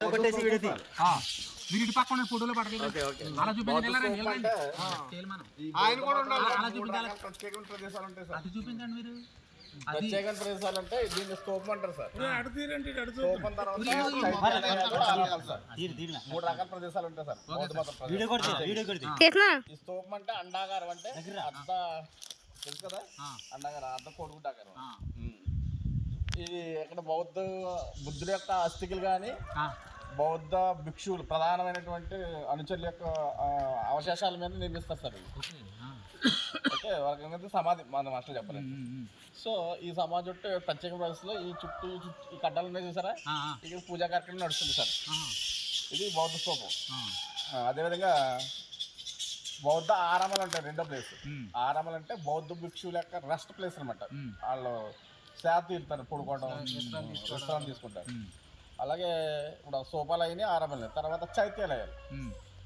కొట్టేసి విడిది మీరు ఇటు పక్కన ఫోటోలో పడలేదు అలా చూపించండి ఆయన కూడా ఉండాలి. అలా చూపించాలి ప్రత్యేకమైన ప్రదేశాలు ఉంటాయి సార్. అటు చూపించండి మీరు ప్రత్యేకమైన ప్రదేశాలు అంటే దీన్ని స్తూపం అంటారు సార్. స్తూపం తర్వాత సార్. మూడు రకాల ప్రదేశాలు ఉంటాయి సార్. బౌద్ధ మత ప్రదేశాలు. ఈ స్తూపం అంటే అండాకారం, అంటే అర్ధ తెలుసు కదా, అండాకారం అర్ధ కోడిగుడ్డాకారం. ఇది ఇక్కడ బుద్ధుడి యొక్క అస్థికలు కానీ బౌద్ధ భిక్షువులు ప్రధానమైనటువంటి అనుచరుల యొక్క అవశేషాల మీద నిర్మిస్తారు సార్. ఓకే, వాళ్ళకి సమాధి మనం అసలు చెప్పలేదు. సో ఈ సమాధి చుట్టూ ప్రత్యేక ప్రదేశంలో ఈ చుట్టూ ఈ కడ్డలు ఉన్నాయి చూసారా, ఇక్కడ పూజా కార్యక్రమం నడుస్తుంది సార్. ఇది బౌద్ధ స్తూపం. అదేవిధంగా బౌద్ధ ఆరామాలు ఉంటాయి రెండో ప్లేస్. ఆరామాలు అంటే బౌద్ధ భిక్షువుల యొక్క రెస్ట్ ప్లేస్ అనమాట. వాళ్ళు సేద తీరుతారు, పడుకోవడం, విశ్రాంతి తీసుకుంటారు. అలాగే ఇప్పుడు సోపాలయని ఆరామాలు, తర్వాత చైత్యాలయాలు.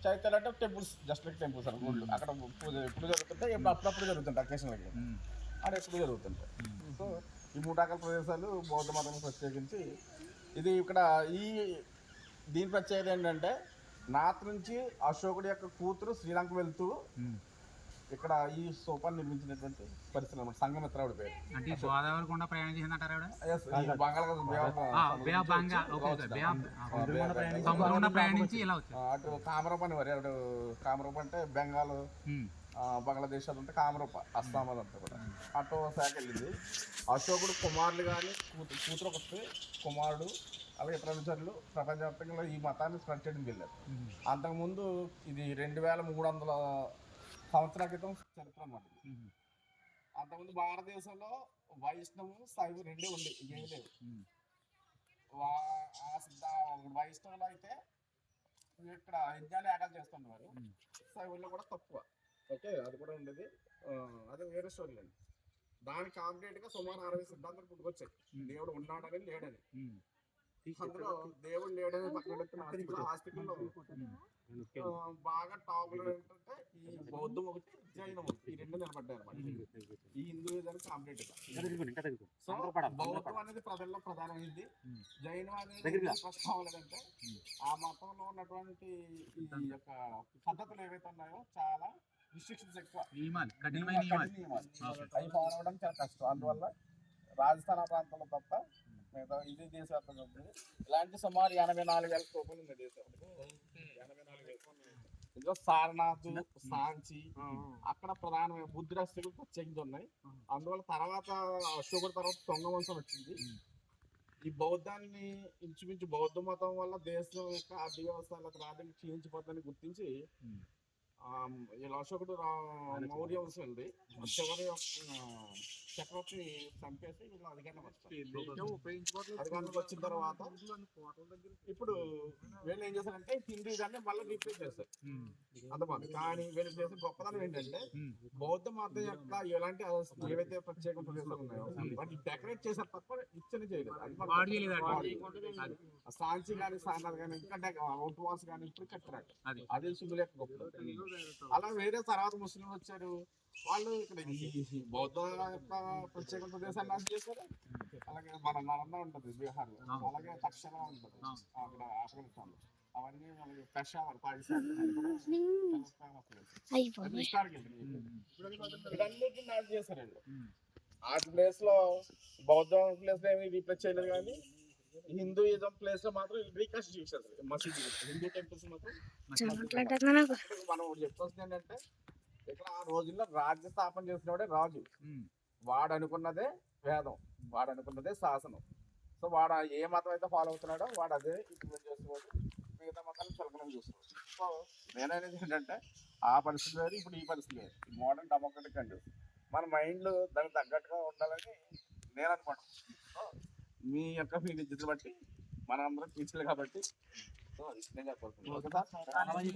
చైత్యాలు అంటే టెంపుల్స్, జస్ట్ లైక్ టెంపుల్స్ అని గుళ్ళు. అక్కడ పూజ ఎప్పుడు జరుగుతుంటాయి, అప్పుడప్పుడు జరుగుతుంటాయి, అకేషన్లకి అక్కడ ఎప్పుడు జరుగుతుంటాయి. సో ఈ మూడు రకాల ప్రదేశాలు బౌద్ధ మతం ప్రత్యేకించి. ఇది ఇక్కడ దీని ప్రత్యేకత ఏంటంటే, నార్త్ నుంచి అశోకుడి యొక్క కూతురు శ్రీలంక వెళ్తూ ఇక్కడ ఈ స్తూపాన్ని నిర్మించినటువంటి పరిస్థితి అన్నమాట. సంఘమిత్రావుడి పేరు. అంటే గోదావరి గుండా ప్రయాణం చేసినట్టారు అటు కామరూప అని వారు. అటు కామరూప అంటే బెంగాల్, బంగ్లాదేశ్ అది ఉంటే కామరూప, అస్సాం అదంతా కూడా అటు శాఖ వెళ్ళింది. అశోకుడు కుమారులు కానీ కూతురు ఒకటి కుమారుడు, అలాగే ఇతర అనుచరులు ప్రపంచవ్యాప్తంగా ఈ మతాన్ని స్ప్రెడ్ చేయడానికి వెళ్ళారు. అంతకుముందు ఇది 2300 సంవత్సరాల క్రితం చరిత్ర అన్నమాట. అంతకుముందు భారతదేశంలో వైష్ణవం శైవం రెండే ఉండే, ఇంకేమీ లేవు. వైష్ణవులు అయితే ఇక్కడ యజ్ఞాలు యాగాలు చేస్తున్నారు, శైవుల్లో కూడా తక్కువ. ఓకే, అది కూడా ఉండేది. అదే వేరే స్టోరీ అండి. దానికి కాంపిటేట్గా సుమారు 60 సిద్ధాంతాలు పుట్టుకొచ్చాయి. దేవుడు ఉన్నాడని లేడని. అందులో దేవుడు లేడని పక్కన ఆస్తికుల్లో బాగా టాపులు ఏంటంటే ఈ బౌద్ధం ఒకటి, జైనం ఒకటి, ఈ రెండు నిలబడ్డాయి అనమాట. ఈ హిందూయిజానికి కాంపిటేటివ్. సో బౌద్ధం అనేది ప్రజల్లో ప్రధానమైంది. జైనం అనేది ప్రశ్నవాలంటే ఆ మతంలో ఉన్నటువంటి ఈ యొక్క పద్ధతులు ఏవైతే ఉన్నాయో చాలా రిస్ట్రిక్షన్స్ ఎక్కువ, అవి ఫాలో అవడం చాలా కష్టం. అందువల్ల రాజస్థాన్ ప్రాంతంలో తప్ప మిగతా ఇది దేశవ్యాప్తంగా ఉంటుంది. ఇలాంటి సుమారు 84,000 స్తూపాలు ఉన్నాయి దేశంలో. 84,000. ఇందులో సారనాథ్, సాంచి అక్కడ ప్రధానమైన బుద్ధుడి అస్థికలు ప్రత్యేకించి ఉన్నాయి. అందువల్ల తర్వాత అశోకుడి తర్వాత తొంగవంశం వచ్చింది. ఈ బౌద్ధాన్ని ఇంచుమించు బౌద్ధ మతం వల్ల దేశం యొక్క ఆర్థిక వ్యవస్థ రాజ్యం క్షీణించిపోతుందని గుర్తించి ఇలా అశోకుడు మౌర్య వంశం ఉంది, చివరి చక్రవర్తి చంపేసి వీళ్ళు అధికారంలోకి వచ్చిన తర్వాత ఇప్పుడు వీళ్ళు ఏం చేశారంటే హిందూయిజాన్ని మళ్ళీ రీప్లేస్ చేస్తారు అంతమంది. కానీ వీళ్ళు చేసే గొప్పదనం ఏంటంటే బౌద్ధ మతం యొక్క ఎలాంటి ఏవైతే ప్రత్యేక ప్రదేశాలు ఉన్నాయో వాటిని డెకరేట్ చేశారు తప్ప ఇచ్చని చేయలేదు. సాంచి కానీ సారనాథ్ కానీ ఇంకా అవుట్ వాల్స్ కానీ ఇప్పుడు కట్టారు. అది శివుల యొక్క గొప్ప. అలా వేరే తర్వాత ముస్లింలు వచ్చారు, వాళ్ళు ఇక్కడ ఈ బౌద్ధ యొక్క ప్రత్యేక ప్రదేశాన్ని నాశనం చేశారు. అలాగే మన నలంద ఉంటుంది బీహార్ లో, అలాగే తక్షణ ఉంటుంది అక్కడ ఆఫ్ఘనిస్తాన్ లో, అవన్నీ మనకి పెషావర్ పాకిస్తాన్ ఇవన్నిటిని నాశనం చేశారండి. ఆ ప్లేస్ లో బౌద్ధ ప్లేస్ లో ఏమి రీప్లేస్ చేయలేదు, కానీ హిందూయిజం ప్లేస్ లో మాత్రం రీకన్స్ట్రక్ట్ చేశారు మసీదు, హిందూ టెంపుల్స్ మాత్రం. మనం చెప్పాల్సింది ఏంటంటే ఇక్కడ ఆ రోజుల్లో రాజ్య స్థాపన చేసినవాడే రాజు. వాడు అనుకున్నదే వేదం, వాడు అనుకున్నదే శాసనం. సో వాడు ఏ మతం అయితే ఫాలో అవుతున్నాడో వాడు అదే ఇంప్లిమెంట్ చేసుకోవచ్చు, మిగతా మతాలను చులకనం చూసుకోవచ్చు. సో నేననేది ఏంటంటే ఆ పరిస్థితి వేరు, ఇప్పుడు ఈ పరిస్థితి వేరు. మోడర్న్ డెమోక్రటిక్ కంట్రీస్ మన మైండ్లో దానికి తగ్గట్టుగా ఉండాలని నేను అనుకోవడం. సో మీ యొక్క మీ విద్యను బట్టి మనం అందరం పీచులు కాబట్టి సో నేను చెప్పాల్సింది. Okay sir.